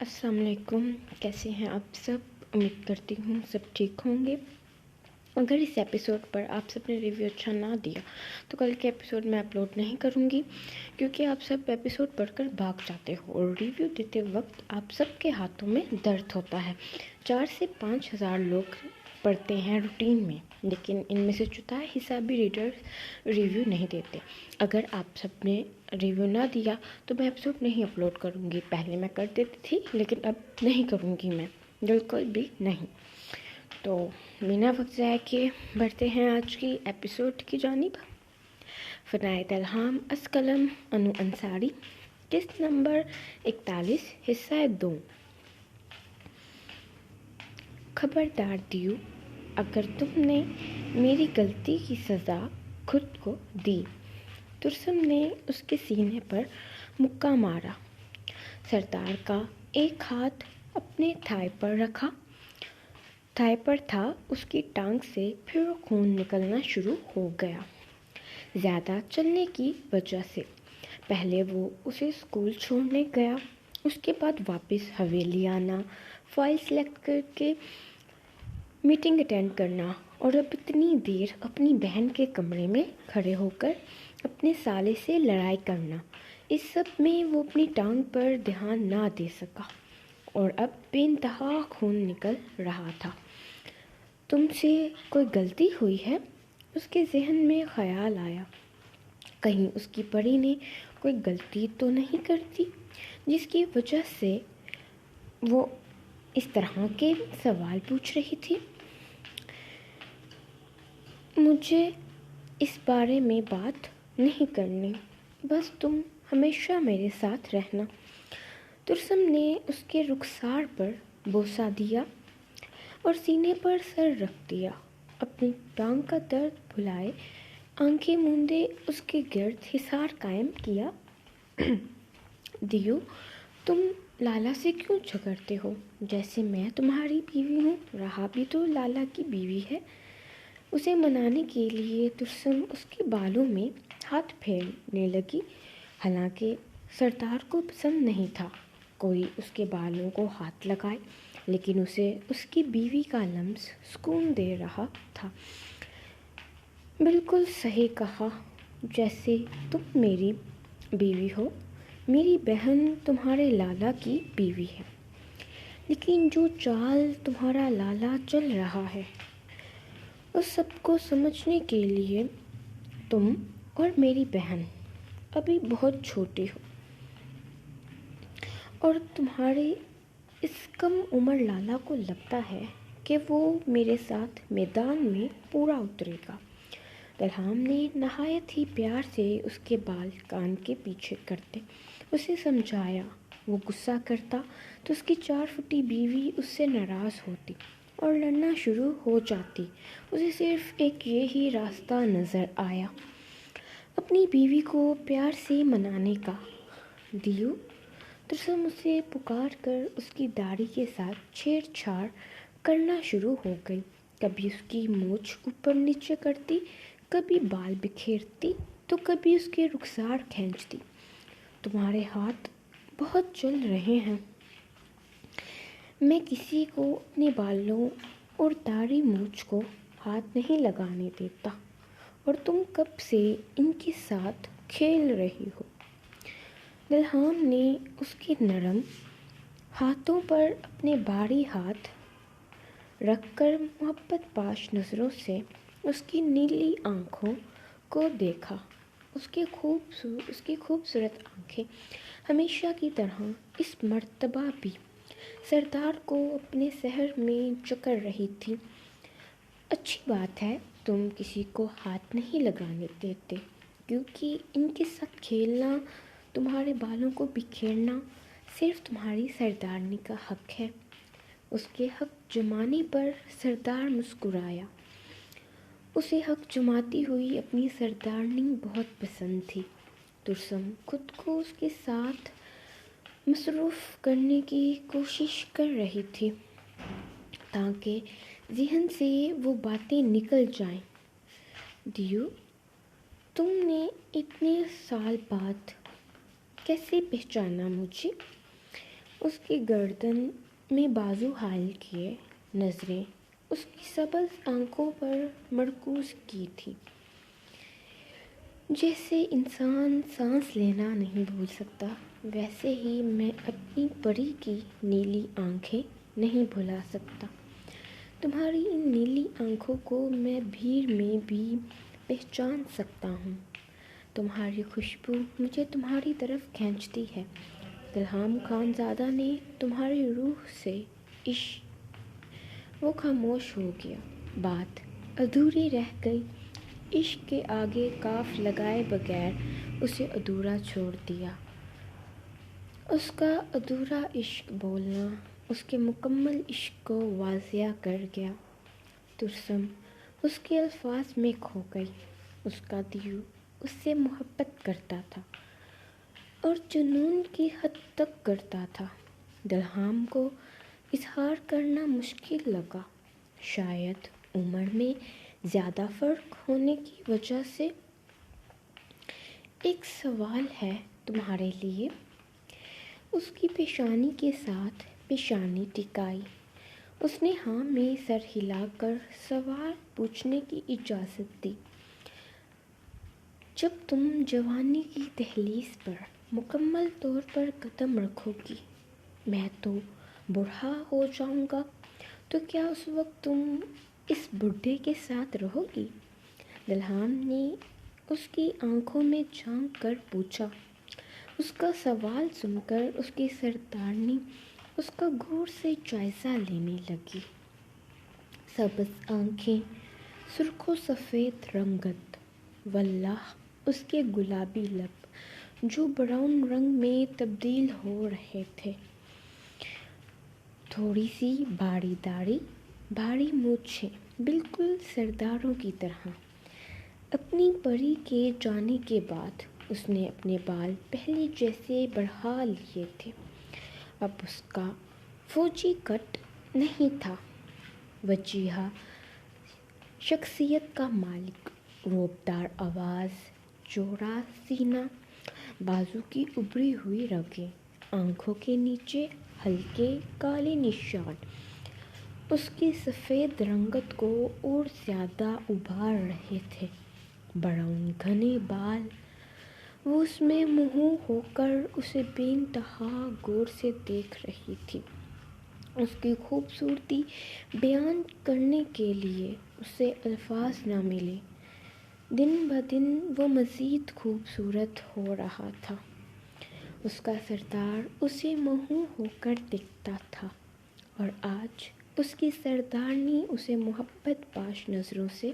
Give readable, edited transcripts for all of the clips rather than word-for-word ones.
السلام علیکم، کیسے ہیں آپ سب؟ امید کرتی ہوں سب ٹھیک ہوں گے۔ اگر اس ایپیسوڈ پر آپ سب نے ریویو اچھا نہ دیا تو کل کے ایپیسوڈ میں اپلوڈ نہیں کروں گی، کیونکہ آپ سب ایپیسوڈ پڑھ کر بھاگ جاتے ہو اور ریویو دیتے وقت آپ سب کے ہاتھوں میں درد ہوتا ہے۔ 4 سے 5 ہزار لوگ پڑھتے ہیں روٹین میں، لیکن ان میں سے چوتھائی حصہ بھی ریڈرز ریویو نہیں دیتے۔ اگر آپ سب نے ریویو نہ دیا تو میں ایپیسوڈ نہیں اپلوڈ کروں گی۔ پہلے میں کر دیتی تھی لیکن اب نہیں کروں گی، میں بالکل بھی نہیں۔ تو بنا وقت ضائع کیے بڑھتے ہیں آج کی ایپیسوڈ کی جانب۔ فنائے الہام از قلم انو انصاری، قسط نمبر 41، حصہ 2۔ خبردار دیو، اگر تم نے میری غلطی کی سزا خود کو دی۔ ترسم نے اس کے سینے پر مکہ مارا۔ سردار کا ایک ہاتھ اپنے تھائے پر رکھا، تھائے پر تھا، اس کی ٹانگ سے پھر خون نکلنا شروع ہو گیا، زیادہ چلنے کی وجہ سے۔ پہلے وہ اسے اسکول چھوڑنے گیا، اس کے بعد واپس حویلی آنا، فائل سلیکٹ کر کے میٹنگ اٹینڈ کرنا، اور اب اتنی دیر اپنی بہن کے کمرے میں کھڑے ہو کر اپنے سالے سے لڑائی کرنا۔ اس سب میں وہ اپنی ٹانگ پر دھیان نہ دے سکا اور اب بے انتہا خون نکل رہا تھا۔ تم سے کوئی غلطی ہوئی ہے؟ اس کے ذہن میں خیال آیا، کہیں اس کی پری نے کوئی غلطی تو نہیں کر دی جس کی وجہ سے وہ اس طرح کے سوال پوچھ رہی تھی۔ مجھے اس بارے میں بات نہیں کرنی، بس تم ہمیشہ میرے ساتھ رہنا۔ ترسم نے اس کے رخسار پر بوسہ دیا اور سینے پر سر رکھ دیا، اپنی ٹانگ کا درد بھلائے آنکھیں موندے اس کے گرد حصار قائم کیا۔ دیو، تم لالا سے کیوں جھگڑتے ہو؟ جیسے میں تمہاری بیوی ہوں، رہا بھی تو لالا کی بیوی ہے۔ اسے منانے کے لیے ترسم اس کے بالوں میں ہاتھ پھیرنے لگی، حالانکہ سردار کو پسند نہیں تھا کوئی اس کے بالوں کو ہاتھ لگائے، لیکن اسے اس کی بیوی کا لمس سکون دے رہا تھا۔ بالکل صحیح کہا، جیسے تم میری بیوی ہو، میری بہن تمہارے لالا کی بیوی ہے، لیکن جو چال تمہارا لالا چل رہا ہے اس سب کو سمجھنے کے لیے تم اور میری بہن ابھی بہت چھوٹی ہو، اور تمہارے اس کم عمر لالا کو لگتا ہے کہ وہ میرے ساتھ میدان میں پورا اترے گا۔ الہام نے نہایت ہی پیار سے اس کے بال کان کے پیچھے کرتے اسے سمجھایا۔ وہ غصہ کرتا تو اس کی 4 فٹی بیوی اس سے ناراض ہوتی اور لڑنا شروع ہو جاتی۔ اسے صرف ایک یہی راستہ نظر آیا، اپنی بیوی کو پیار سے منانے کا۔ دیو، ترسم اسے پکار کر اس کی داڑھی کے ساتھ چھیڑ چھاڑ کرنا شروع ہو گئی، کبھی اس کی مونچھ اوپر نیچے کرتی، کبھی بال بکھیرتی تو کبھی اس کے رخسار کھینچتی۔ تمہارے ہاتھ بہت جل رہے ہیں۔ میں کسی کو اپنے بالوں اور داڑھی مونچھ کو ہاتھ نہیں لگانے دیتا، اور تم کب سے ان کے ساتھ کھیل رہی ہو؟ الہام نے اس کے نرم ہاتھوں پر اپنے بھاری ہاتھ رکھ کر محبت باش نظروں سے اس کی نیلی آنکھوں کو دیکھا۔ اس کی خوبصورت آنکھیں ہمیشہ کی طرح اس مرتبہ بھی سردار کو اپنے سحر میں جکڑ رہی تھی۔ اچھی بات ہے تم کسی کو ہاتھ نہیں لگانے دیتے، کیونکہ ان کے ساتھ کھیلنا، تمہارے بالوں کو بکھیرنا صرف تمہاری سردارنی کا حق ہے۔ اس کے حق جمانے پر سردار مسکرایا۔ اسے حق جماتی ہوئی اپنی سردارنی بہت پسند تھی۔ ترسم خود کو اس کے ساتھ مصروف کرنے کی کوشش کر رہی تھی تاکہ ذہن سے وہ باتیں نکل جائیں۔ دیو، تم نے اتنے سال بعد کیسے پہچانا مجھے؟ اس کی گردن میں بازو حائل کیے نظریں اس کی سبز آنکھوں پر مرکوز کی تھی، جیسے انسان سانس لینا نہیں بھول سکتا، ویسے ہی میں اپنی پری کی نیلی آنکھیں نہیں بھلا سکتا۔ تمہاری ان نیلی آنکھوں کو میں بھیڑ میں بھی پہچان سکتا ہوں۔ تمہاری خوشبو مجھے تمہاری طرف کھینچتی ہے۔ دلہام خان زادہ نے تمہاری روح سے عشق۔ وہ خاموش ہو گیا، بات ادھوری رہ گئی۔ عشق کے آگے کاف لگائے بغیر اسے ادھورا چھوڑ دیا۔ اس کا ادھورا عشق بولنا اس کے مکمل عشق کو واضح کر گیا۔ ترسم اس کے الفاظ میں کھو گئی۔ اس کا دیو اس سے محبت کرتا تھا اور جنون کی حد تک کرتا تھا۔ دلہام کو اظہار کرنا مشکل لگا، شاید عمر میں زیادہ فرق ہونے کی وجہ سے۔ ایک سوال ہے تمہارے لیے۔ اس کی پیشانی کے ساتھ پیشانی ٹکائی۔ اس نے ہاں میں سر ہلا کر سوال پوچھنے کی اجازت دی۔ جب تم جوانی کی دہلیز پر مکمل طور پر قدم رکھو گی، میں تو بوڑھا ہو جاؤں گا، تو کیا اس وقت تم اس بڈھے کے ساتھ رہو گی؟ دلہام نے اس کی آنکھوں میں جھانک کر پوچھا۔ اس کا سوال سن کر اس کی سردارنی اس کا غور سے جائزہ لینے لگی۔ سبز آنکھیں، سرخ و سفید رنگت، واللہ اس کے گلابی لب جو براؤن رنگ میں تبدیل ہو رہے تھے، تھوڑی سی بھاری داڑھی، بھاری مونچھیں، بالکل سرداروں کی طرح۔ اپنی پری کے جانے کے بعد اس نے اپنے بال پہلے جیسے بڑھا لیے تھے۔ اب اس کا فوجی کٹ نہیں تھا، وجیہہ شخصیت کا مالک، رعبدار آواز، چوڑا سینہ، بازو کی ابھری ہوئی رگیں، آنکھوں کے نیچے ہلکے کالے نشان اس کی سفید رنگت کو اور زیادہ ابھار رہے تھے۔ براؤن گھنے بال، وہ اس میں مہو ہو کر اسے بے انتہا غور سے دیکھ رہی تھی۔ اس کی خوبصورتی بیان کرنے کے لیے اسے الفاظ نہ ملے۔ دن بدن وہ مزید خوبصورت ہو رہا تھا۔ اس کا سردار اسے مہو ہو کر دیکھتا تھا، اور آج اس کی سردارنی اسے محبت باش نظروں سے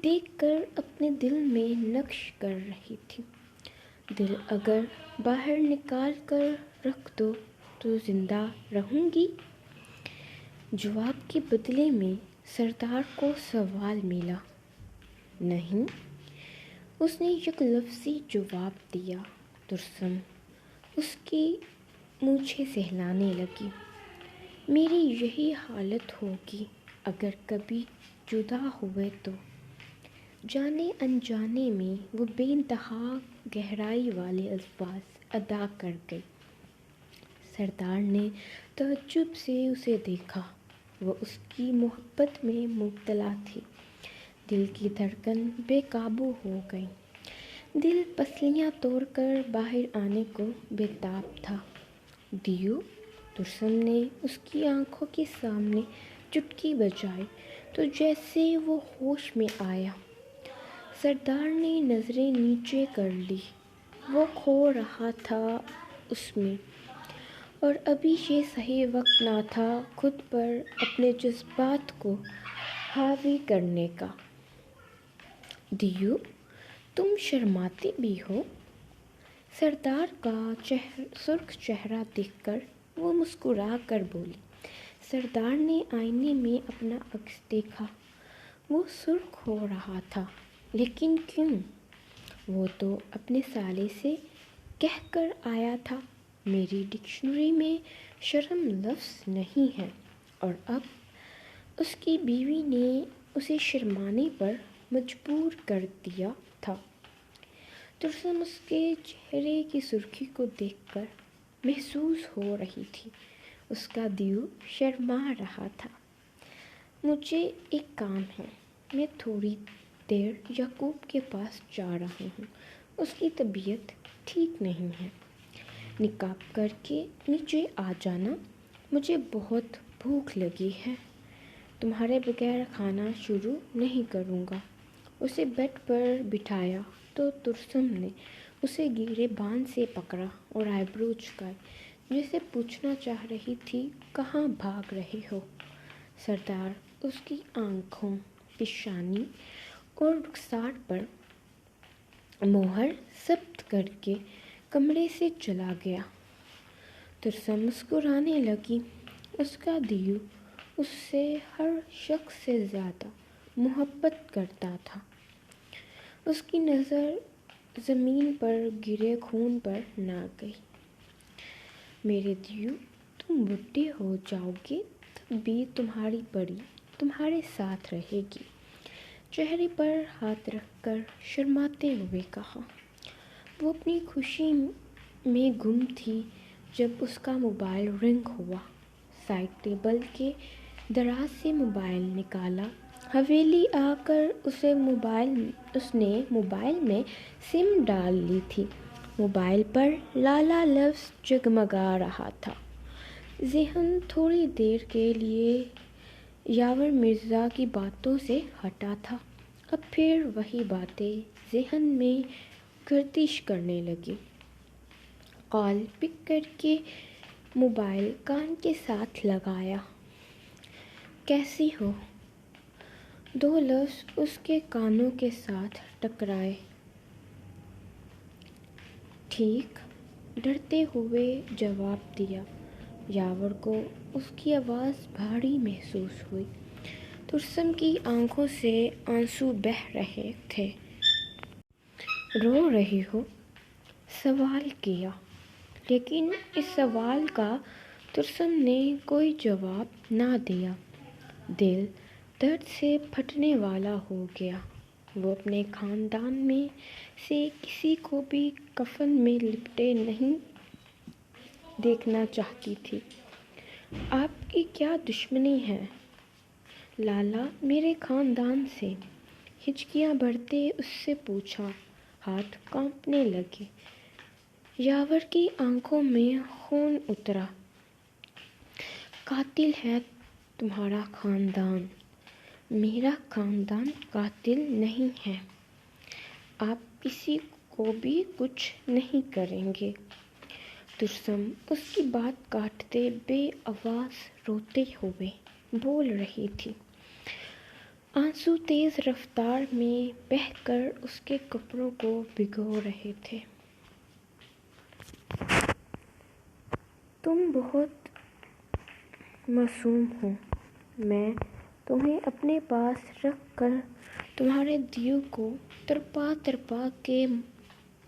دیکھ کر اپنے دل میں نقش کر رہی تھی۔ دل اگر باہر نکال کر رکھ دو تو زندہ رہوں گی؟ جواب کے بدلے میں سردار کو سوال ملا۔ نہیں، اس نے یک لفظی جواب دیا۔ ترسم اس کی مونچھیں سہلانے لگی۔ میری یہی حالت ہوگی اگر کبھی جدا ہوئے تو۔ جانے انجانے میں وہ بے انتہا گہرائی والے الفاظ ادا کر گئی۔ سردار نے تعجب سے اسے دیکھا۔ وہ اس کی محبت میں مبتلا تھی۔ دل کی دھڑکن بے قابو ہو گئی۔ دل پسلیاں توڑ کر باہر آنے کو بے تاب تھا۔ دیو، ترسم نے اس کی آنکھوں کے سامنے چٹکی بجائی تو جیسے وہ ہوش میں آیا۔ سردار نے نظریں نیچے کر لی۔ وہ کھو رہا تھا اس میں، اور ابھی یہ صحیح وقت نہ تھا خود پر اپنے جذبات کو حاوی کرنے کا۔ دیو، تم شرماتے بھی ہو؟ سردار کا سرخ چہرہ دیکھ کر وہ مسکرا کر بولی۔ سردار نے آئینے میں اپنا عکس دیکھا۔ وہ سرخ ہو رہا تھا، لیکن کیوں؟ وہ تو اپنے سالے سے کہہ کر آیا تھا، میری ڈکشنری میں شرم لفظ نہیں ہے، اور اب اس کی بیوی نے اسے شرمانے پر مجبور کر دیا تھا۔ ترسم اس کے چہرے کی سرخی کو دیکھ کر محسوس ہو رہی تھی۔ اس کا دیو شرما رہا تھا۔ مجھے ایک کام ہے، میں تھوڑی دیر یعقوب کے پاس جا رہا ہوں، اس کی طبیعت ٹھیک نہیں ہے۔ نقاب کر کے نیچے آ جانا، مجھے بہت بھوک لگی ہے، تمہارے بغیر کھانا شروع نہیں کروں گا۔ اسے بیڈ پر بٹھایا تو ترسم نے اسے گیرے بان سے پکڑا اور آئیبرو جھکائے، جیسے پوچھنا چاہ رہی تھی کہاں بھاگ رہے ہو؟ سردار اس کی آنکھوں، پیشانی اور رخسار پر مہر ثبت کر کے کمرے سے چلا گیا۔ ترسم مسکرانے لگی۔ اس کا دیو اس سے ہر شخص سے زیادہ محبت کرتا تھا۔ اس کی نظر زمین پر گرے خون پر نہ گئی۔ میرے دیو، تم بوڑھے ہو جاؤ گے تب بھی تمہاری پری تمہارے ساتھ رہے گی، چہرے پر ہاتھ رکھ کر شرماتے ہوئے کہا۔ وہ اپنی خوشی میں گم تھی جب اس کا موبائل رنگ ہوا۔ سائڈ ٹیبل کے دراز سے موبائل نکالا، حویلی آ کر اس نے موبائل میں سم ڈال لی تھی۔ موبائل پر لالا لفظ جگمگا رہا تھا۔ ذہن تھوڑی دیر کے لیے یاور مرزا کی باتوں سے ہٹا تھا، اب پھر وہی باتیں ذہن میں گردش کرنے لگی۔ کال پک کر کے موبائل کان کے ساتھ لگایا۔ کیسی ہو؟ دو لفظ اس کے کانوں کے ساتھ ٹکرائے۔ ٹھیک، ڈرتے ہوئے جواب دیا۔ یاور کو اس کی آواز بھاری محسوس ہوئی۔ ترسم کی آنکھوں سے آنسو بہہ رہے تھے۔ رو رہی ہو؟ سوال کیا، لیکن اس سوال کا ترسم نے کوئی جواب نہ دیا۔ دل درد سے پھٹنے والا ہو گیا۔ وہ اپنے خاندان میں سے کسی کو بھی کفن میں لپٹے نہیں دیکھنا چاہتی تھی۔ آپ کی کیا دشمنی ہے؟ لالا میرے خاندان سے، ہچکیاں بھرتے اس سے پوچھا۔ ہاتھ کانپنے لگے۔ یاور کی آنکھوں میں خون اترا۔ قاتل ہے تمہارا خاندان، میرا خاندان قاتل نہیں ہے۔ آپ کسی کو بھی کچھ نہیں کریں گے۔ ترسم اس کی بات کاٹتے بے آواز روتے ہوئے بول رہی تھی۔ آنسو تیز رفتار میں بہہ کر اس کے کپڑوں کو بھگو رہے تھے۔ تم بہت معصوم ہو، میں تمہیں اپنے پاس رکھ کر تمہارے دیو کو تڑپا تڑپا کے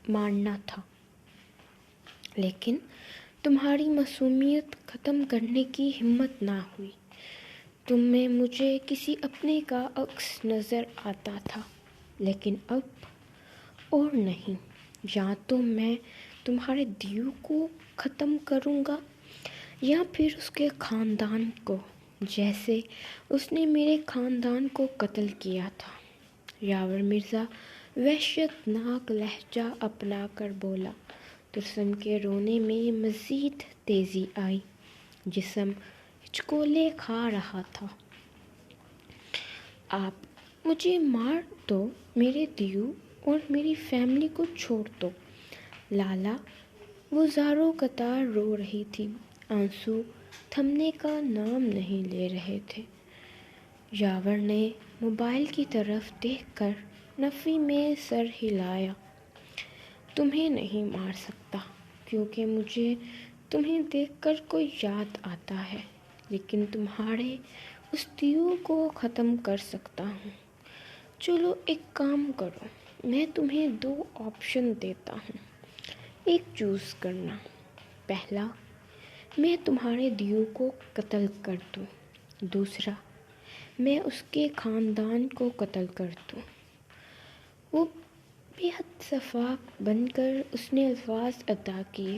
مارنا تھا، لیکن تمہاری معصومیت ختم کرنے کی ہمت نہ ہوئی۔ تم میں مجھے کسی اپنے کا عکس نظر آتا تھا، لیکن اب اور نہیں۔ یا تو میں تمہارے دیو کو ختم کروں گا یا پھر اس کے خاندان کو، جیسے اس نے میرے خاندان کو قتل کیا تھا۔ یاور مرزا وحشت ناک لہجہ اپنا کر بولا۔ ترسم کے رونے میں مزید تیزی آئی، جسم ہچکولے کھا رہا تھا۔ آپ مجھے مار دو، میرے دیو اور میری فیملی کو چھوڑ دو۔ لالا، وہ زاروں قطار رو رہی تھی، آنسو تھمنے کا نام نہیں لے رہے تھے۔ یاور نے موبائل کی طرف دیکھ کر نفی میں سر ہلایا۔ تمہیں نہیں مار سکتا، کیونکہ مجھے تمہیں دیکھ کر کوئی یاد آتا ہے، لیکن تمہارے اس دیو کو ختم کر سکتا ہوں۔ چلو ایک کام کرو، میں تمہیں دو آپشن دیتا ہوں، ایک چوز کرنا۔ پہلا، میں تمہارے دیو کو قتل کر دوں، دوسرا، میں اس کے خاندان کو قتل کر دوں۔ وہ بے حد شفاف بن کر اس نے الفاظ ادا کیے۔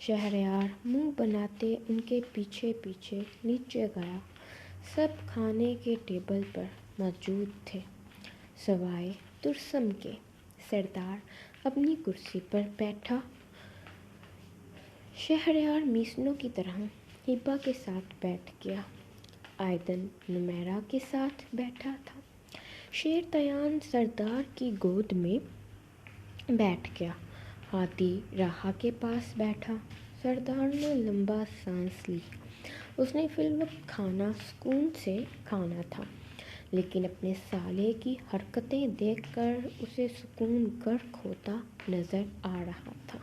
شہریار منہ بناتے ان کے پیچھے پیچھے نیچے گیا۔ سب کھانے کے ٹیبل پر موجود تھے سوائے ترسم کے۔ سردار اپنی کرسی پر بیٹھا۔ شہریار میسنوں کی طرح ہیبا کے ساتھ بیٹھ گیا۔ آئدن نمیرا کے ساتھ بیٹھا تھا۔ شیر تیان سردار کی گود میں بیٹھ گیا۔ ہاتھی راہا کے پاس بیٹھا۔ سردار نے لمبا سانس لی۔ اس نے فی الوقت کھانا سکون سے کھانا تھا، لیکن اپنے سالے کی حرکتیں دیکھ کر اسے سکون غرق ہوتا نظر آ رہا تھا۔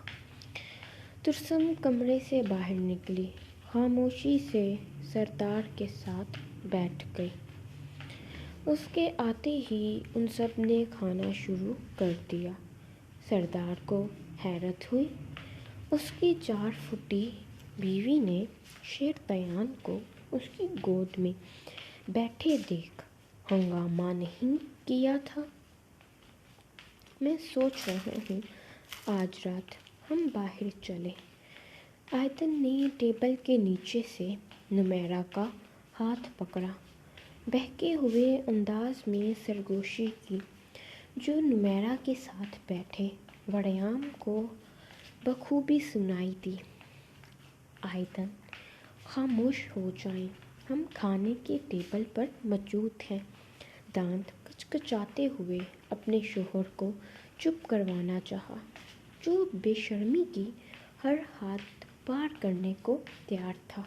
ترسم کمرے سے باہر نکلی، خاموشی سے سردار کے ساتھ بیٹھ گئی۔ اس کے آتے ہی ان سب نے کھانا شروع کر دیا۔ سردار کو حیرت ہوئی۔ اس کی 4 فٹی بیوی نے شیر تیان کو اس کی گود میں بیٹھے دیکھ ہنگامہ نہیں کیا تھا۔ میں سوچ رہا ہوں آج رات ہم باہر چلیں۔ آئدن نے ٹیبل کے نیچے سے نمیرا کا ہاتھ پکڑا، بہکے ہوئے انداز میں سرگوشی کی، جو نمیرا کے ساتھ بیٹھے وڑیام کو بخوبی سنائی دی۔ آئدن، خاموش ہو جائیں، ہم کھانے کے ٹیبل پر موجود ہیں۔ دانت کچکچاتے ہوئے اپنے شوہر کو چپ کروانا چاہا، جو بے شرمی کی ہر حد پار کرنے کو تیار تھا۔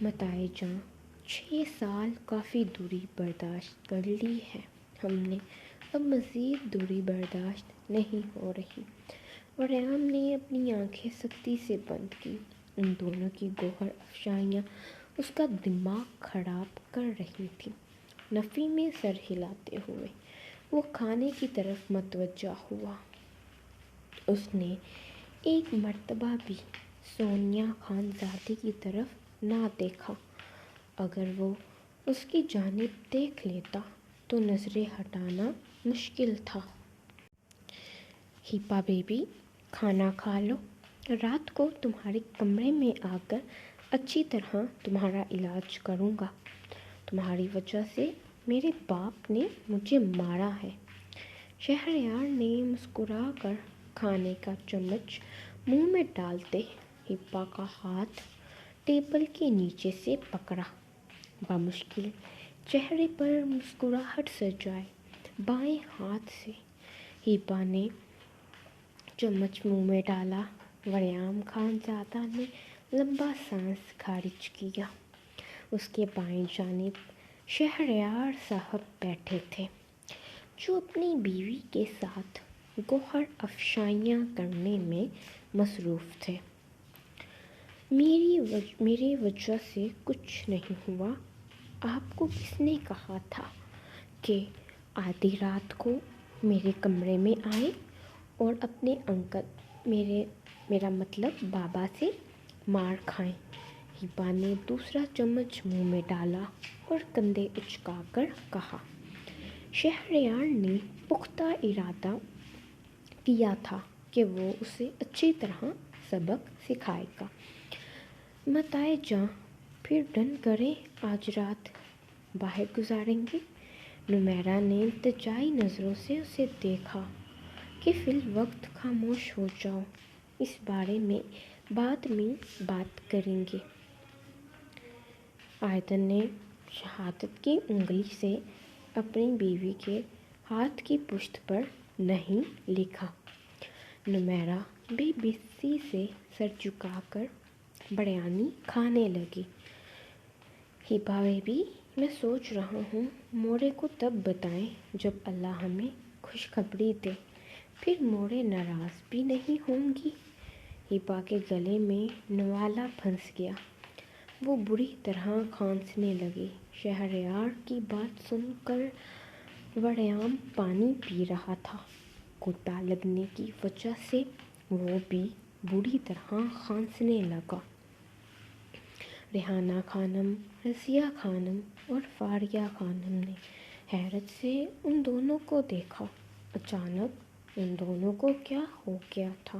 متائے جاں، 6 سال کافی دوری برداشت کر لی ہے ہم نے، اب مزید دوری برداشت نہیں ہو رہی۔ وڑیام نے اپنی آنکھیں سختی سے بند کی۔ ان دونوں کی گوہر افشائیاں اس کا دماغ خراب کر رہی تھیں۔ نفی میں سر ہلاتے ہوئے وہ کھانے کی طرف متوجہ ہوا۔ اس نے ایک مرتبہ بھی سونیا خان زادی کی طرف نہ دیکھا۔ اگر وہ اس کی جانب دیکھ لیتا تو نظریں ہٹانا مشکل تھا۔ ہیبا بیبی، کھانا کھا لو، رات کو تمہارے کمرے میں آ کر اچھی طرح تمہارا علاج کروں گا۔ تمہاری وجہ سے میرے باپ نے مجھے مارا ہے۔ شہریار نے مسکرا کر کھانے کا چمچ منہ میں ڈالتے ہیبا کا ہاتھ ٹیبل کے نیچے سے پکڑا۔ بمشکل چہرے پر مسکراہٹ سجائے بائیں ہاتھ سے ہیبا نے چمچ منہ میں ڈالا۔ وڑیام خان زادہ نے لمبا سانس خارج کیا۔ اس کے بائیں جانب شہریار صاحب بیٹھے تھے، جو اپنی بیوی کے ساتھ گوہر افشائیاں کرنے میں مصروف تھے۔ میری وجہ سے کچھ نہیں ہوا۔ آپ کو کس نے کہا تھا کہ آدھی رات کو میرے کمرے میں آئیں اور اپنے انکل، میرا مطلب بابا سے مار کھائیں؟ ہیبا نے دوسرا چمچ منہ میں ڈالا اور کندھے اچکا کر کہا۔ شہریار نے پختہ ارادہ کیا تھا کہ وہ اسے اچھی طرح سبق سکھائے گا۔ متائے جاں، پھر ڈن کریں، آج رات باہر گزاریں گے۔ نمیرا نے التجائی نظروں سے اسے دیکھا کہ فی الوقت خاموش ہو جاؤ، اس بارے میں بعد میں بات کریں گے۔ آئدن نے شہادت کی انگلی سے اپنی بیوی کے ہاتھ کی پشت پر نہیں لکھا۔ نمیرا بے بسی سے سر جھکا کر بریانی کھانے لگی۔ ہیبا بیبی، میں سوچ رہا ہوں موڑے کو تب بتائیں جب اللہ ہمیں خوشخبری دے، پھر موڑے ناراض بھی نہیں ہوں گی۔ ہیبا کے گلے میں نوالہ پھنس گیا۔ وہ بری طرح کھانسنے لگی۔ شہریار کی بات سن کر وڑیام پانی پی رہا تھا۔ غوطہ لگنے کی وجہ سے وہ بھی بری طرح کھانسنے لگا۔ ریحانہ خانم، رضیہ خانم اور فاریہ خانم نے حیرت سے ان دونوں کو دیکھا۔ اچانک ان دونوں کو کیا ہو گیا تھا؟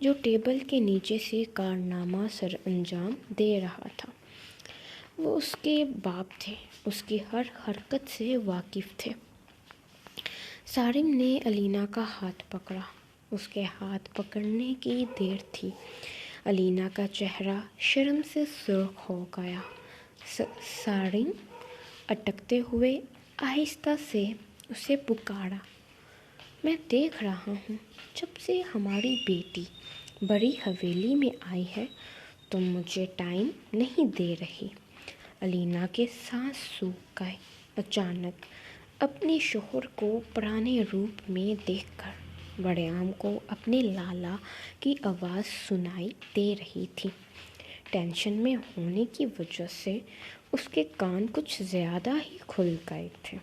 جو ٹیبل کے نیچے سے کارنامہ سر انجام دے رہا تھا۔ وہ اس کے باپ تھے، اس کی ہر حرکت سے واقف تھے۔ سارم نے علینا کا ہاتھ پکڑا۔ اس کے ہاتھ پکڑنے کی دیر تھی، علینا کا چہرہ شرم سے سرخ ہو گیا۔ سارم اٹکتے ہوئے آہستہ سے اسے پکارا، میں دیکھ رہا ہوں جب سے ہماری بیٹی بڑی حویلی میں آئی ہے تم مجھے ٹائم نہیں دے رہی۔ علینا کے سانس سوکھ گئے۔ اچانک اپنے شوہر کو پرانے روپ میں دیکھ کر بڑے عام کو اپنے لالا کی آواز سنائی دے رہی تھی۔ ٹینشن میں ہونے کی وجہ سے اس کے کان کچھ زیادہ ہی کھل گئے تھے۔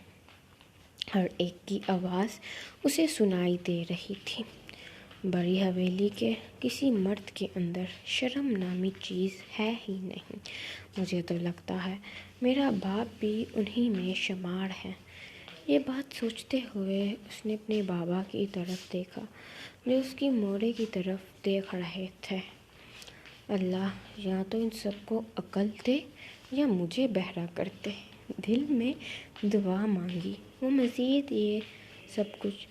ہر ایک کی آواز اسے سنائی دے رہی تھی۔ بڑی حویلی کے کسی مرد کے اندر شرم نامی چیز ہے ہی نہیں۔ مجھے تو لگتا ہے میرا باپ بھی انہی میں شمار ہے۔ یہ بات سوچتے ہوئے اس نے اپنے بابا کی طرف دیکھا جو اس کی موڑے کی طرف دیکھ رہے تھے۔ اللہ یا تو ان سب کو عقل دے یا مجھے بہرا کر دے، دل میں دعا مانگی۔ وہ مزید یہ سب کچھ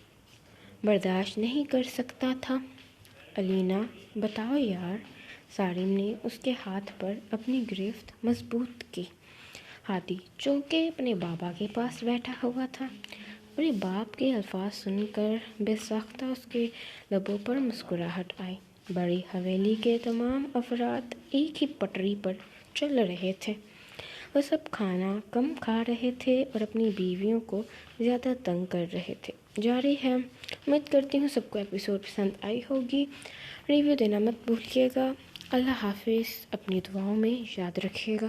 برداشت نہیں کر سکتا تھا۔ علینا بتاؤ یار۔ سارم نے اس کے ہاتھ پر اپنی گرفت مضبوط کی۔ ہادی چونکہ اپنے بابا کے پاس بیٹھا ہوا تھا، اپنے باپ کے الفاظ سن کر بے ساختہ اس کے لبوں پر مسکراہٹ آئی۔ بڑی حویلی کے تمام افراد ایک ہی پٹری پر چل رہے تھے۔ وہ سب کھانا کم کھا رہے تھے اور اپنی بیویوں کو زیادہ تنگ کر رہے تھے۔ جاری ہے، امید کرتی ہوں سب کو ایپیسوڈ پسند آئی ہوگی۔ ریویو دینا مت بھولیے گا۔ اللہ حافظ، اپنی دعاؤں میں یاد رکھیے گا۔